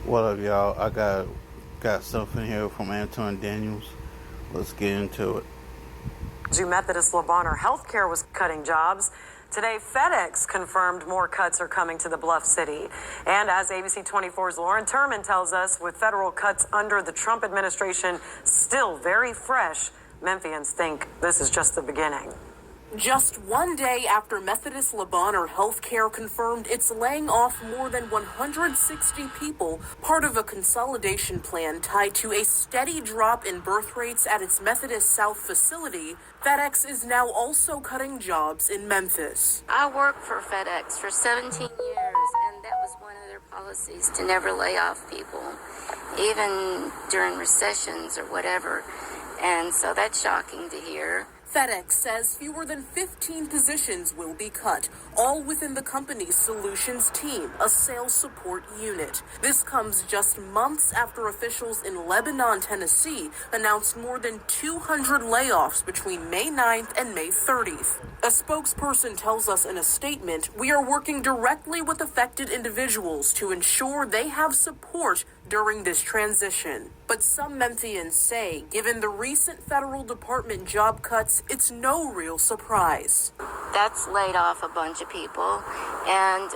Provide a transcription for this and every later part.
What up, y'all? I got something here from Anton Daniels. Let's get into it. Methodist Lebanon Healthcare was cutting jobs. Today, Fedex confirmed more cuts are coming to the Bluff City. And as ABC 24's Lauren Turman tells us, with federal cuts under the Trump administration still very fresh, Memphians think this is just the beginning. Just one day after Methodist Lebanon Healthcare confirmed it's laying off more than 160 people, part of a consolidation plan tied to a steady drop in birth rates at its Methodist South facility, FedEx is now also cutting jobs in Memphis. I worked for FedEx for 17 years, and that was one of their policies, to never lay off people, even during recessions or whatever. And so that's shocking to hear. FedEx says fewer than 15 positions will be cut, all within the company's solutions team, a sales support unit. This comes just months after officials in Lebanon, Tennessee, announced more than 200 layoffs between May 9th and May 30th. A spokesperson tells us in a statement, "We are working directly with affected individuals to ensure they have support during this transition." But some Memphians say, given the recent federal department job cuts, it's no real surprise. That's laid off a bunch of people, and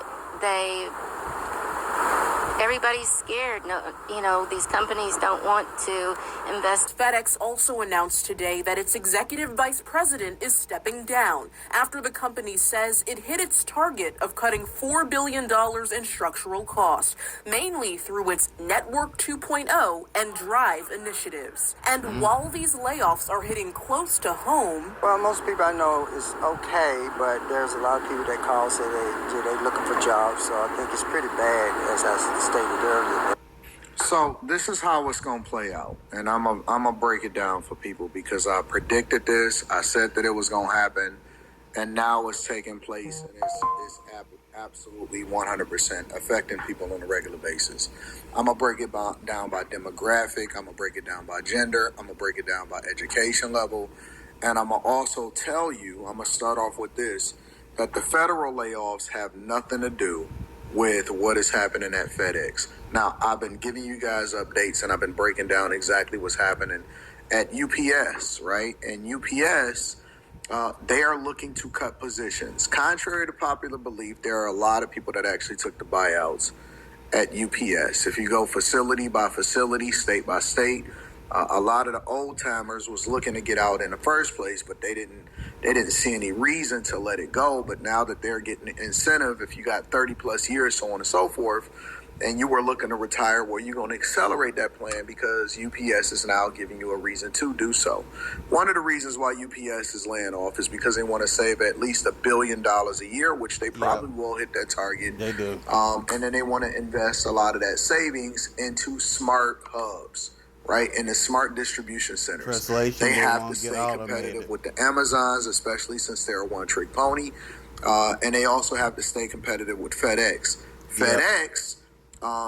everybody's scared. No, these companies don't want to invest. FedEx also announced today that its executive vice president is stepping down after the company says it hit its target of cutting $4 billion in structural costs, mainly through its Network 2.0 and Drive initiatives. And while these layoffs are hitting close to home... Well, most people I know is okay, but there's a lot of people that call say they're looking for jobs, so I think it's pretty bad, as I stated earlier. So this is how it's going to play out, and I'm gonna break it down for people because I predicted this. I said that it was going to happen, and now it's taking place, and it's absolutely 100% affecting people on a regular basis. I'm going to break it down by demographic. I'm going to break it down by gender. I'm going to break it down by education level, and I'm going to also tell you, I'm going to start off with this, that the federal layoffs have nothing to do with what is happening at FedEx. Now, I've been giving you guys updates and I've been breaking down exactly what's happening at UPS, right? And UPS, they are looking to cut positions. Contrary to popular belief, there are a lot of people that actually took the buyouts at UPS. If you go facility by facility, state by state, a lot of the old timers was looking to get out in the first place, but they didn't see any reason to let it go. But now that they're getting incentive, if you got 30 plus years, so on and so forth, and you were looking to retire, well, you're going to accelerate that plan because UPS is now giving you a reason to do so. One of the reasons why UPS is laying off is because they want to save at least $1 billion a year, which they probably will hit that target. They do. And then they want to invest a lot of that savings into smart hubs, right? In the smart distribution centers. Translation, they have to won't stay get competitive automated. with the Amazons, especially since they're a one-trick pony. And they also have to stay competitive with FedEx. FedEx,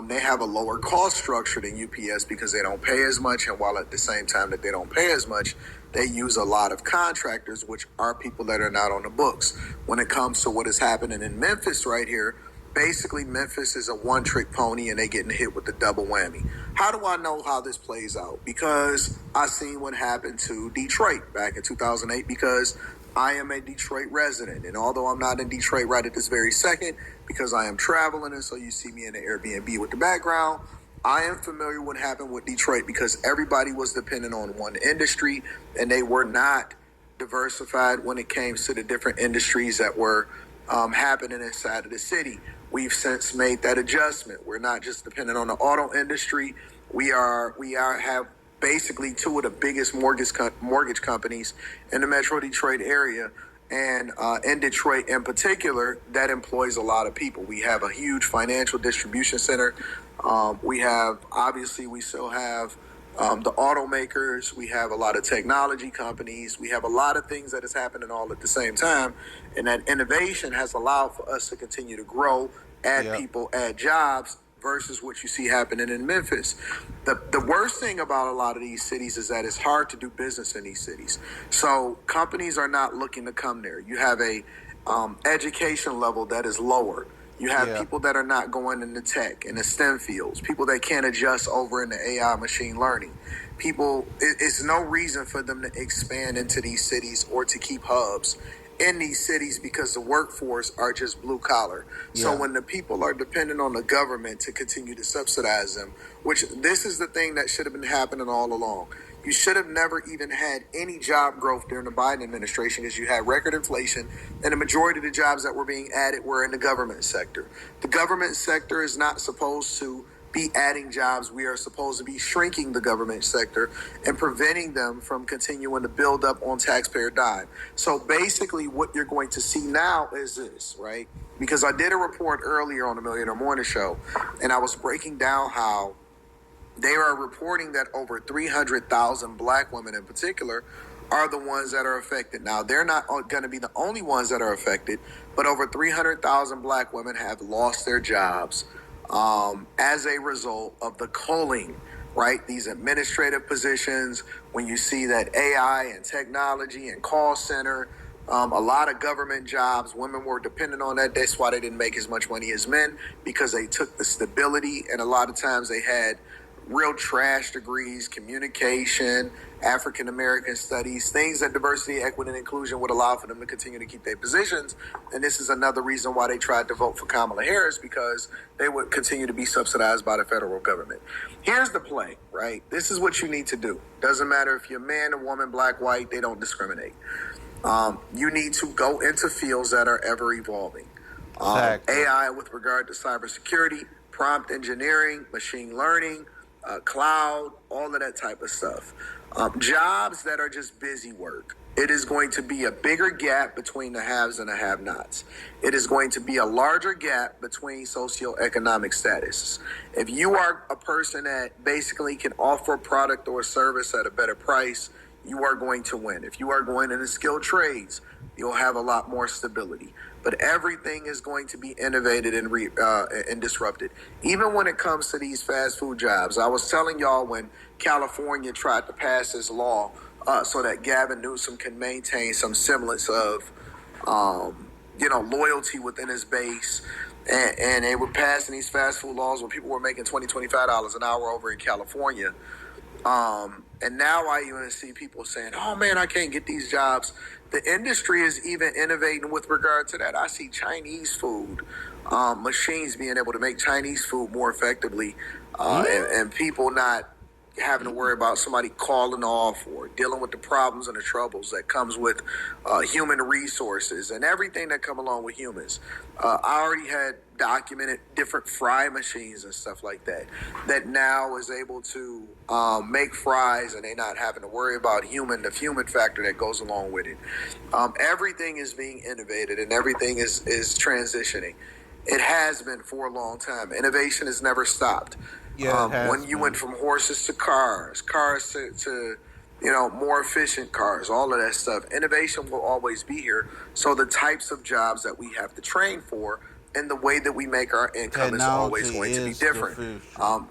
they have a lower cost structure than UPS because they don't pay as much. And while at the same time that they don't pay as much, they use a lot of contractors, which are people that are not on the books. When it comes to what is happening in Memphis right here, basically Memphis is a one-trick pony and they getting hit with the double whammy. How do I know how this plays out? Because I seen what happened to Detroit back in 2008 because I am a Detroit resident. And although I'm not in Detroit right at this very second, because I am traveling, and so you see me in the Airbnb with the background, I am familiar with what happened with Detroit because everybody was dependent on one industry and they were not diversified when it came to the different industries that were happening inside of the city. We've since made that adjustment. We're not just dependent on the auto industry. We have basically two of the biggest mortgage companies in the Metro Detroit area, and in Detroit in particular, that employs a lot of people. We have a huge financial distribution center. We still have the automakers. We have a lot of technology companies. We have a lot of things that is happening all at the same time, and that innovation has allowed for us to continue to grow, add people, add jobs, versus what you see happening in Memphis. The worst thing about a lot of these cities is that it's hard to do business in these cities. So companies are not looking to come there. You have a education level that is lower. You have Yeah. people that are not going into tech, in the STEM fields, people that can't adjust over into AI machine learning. People, it's no reason for them to expand into these cities or to keep hubs in these cities because the workforce are just blue collar. So Yeah. when the people are dependent on the government to continue to subsidize them, which this is the thing that should have been happening all along. You should have never even had any job growth during the Biden administration because you had record inflation and the majority of the jobs that were being added were in the government sector. The government sector is not supposed to be adding jobs. We are supposed to be shrinking the government sector and preventing them from continuing to build up on taxpayer dime. So basically what you're going to see now is this, right? Because I did a report earlier on the Millionaire Morning Show and I was breaking down how they are reporting that over 300,000 black women in particular are the ones that are affected. Now, they're not going to be the only ones that are affected, but over 300,000 black women have lost their jobs as a result of the culling, right? These administrative positions, when you see that AI and technology and call center, a lot of government jobs, women were dependent on that. That's why they didn't make as much money as men, because they took the stability, and a lot of times they had real trash degrees, communication, African American studies, things that diversity, equity, and inclusion would allow for them to continue to keep their positions. And this is another reason why they tried to vote for Kamala Harris, because they would continue to be subsidized by the federal government. Here's the play, right? This is what you need to do. Doesn't matter if you're a man, a woman, black, white, they don't discriminate. You need to go into fields that are ever evolving. Exactly. AI with regard to cybersecurity, prompt engineering, machine learning, cloud, all of that type of stuff. Jobs that are just busy work. It is going to be a bigger gap between the haves and the have-nots. It is going to be a larger gap between socioeconomic status. If you are a person that basically can offer a product or a service at a better price, you are going to win. If you are going into skilled trades, you'll have a lot more stability. But everything is going to be innovated and disrupted. Even when it comes to these fast food jobs, I was telling y'all when California tried to pass this law so that Gavin Newsom can maintain some semblance of, loyalty within his base. And they were passing these fast food laws where people were making $20, $25 an hour over in California. And now I even see people saying, oh man, I can't get these jobs. The industry is even innovating with regard to that. I see Chinese food, machines being able to make Chinese food more effectively, and people not having to worry about somebody calling off or dealing with the problems and the troubles that comes with human resources and everything that come along with humans. I already had documented different fry machines and stuff like that now is able to make fries, and they're not having to worry about the human factor that goes along with it. Everything is being innovated and everything is transitioning. It has been for a long time. Innovation has never stopped. Yeah, it has when you been. went from horses to cars to more efficient cars, all of that stuff, innovation will always be here. So the types of jobs that we have to train for and the way that we make our income is always going to be different.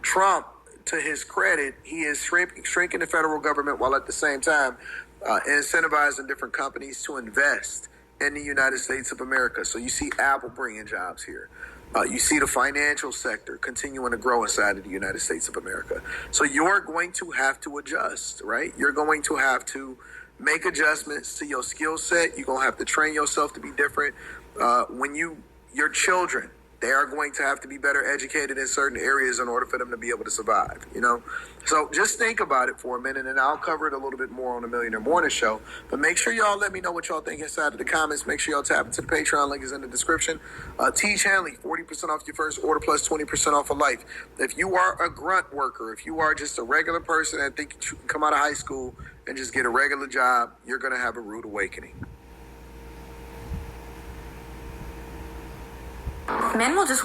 Trump, to his credit, he is shrinking the federal government while at the same time incentivizing different companies to invest in the United States of America. So you see Apple bringing jobs here. You see the financial sector continuing to grow inside of the United States of America. So you're going to have to adjust, right? You're going to have to make adjustments to your skill set. You're going to have to train yourself to be different. Your children, they are going to have to be better educated in certain areas in order for them to be able to survive, So just think about it for a minute, and I'll cover it a little bit more on the Millionaire Morning Show. But make sure y'all let me know what y'all think inside of the comments. Make sure y'all tap into the Patreon. Link is in the description. Teach Hanley, 40% off your first order plus 20% off of life. If you are a grunt worker, if you are just a regular person that think you can come out of high school and just get a regular job, you're going to have a rude awakening. Men will just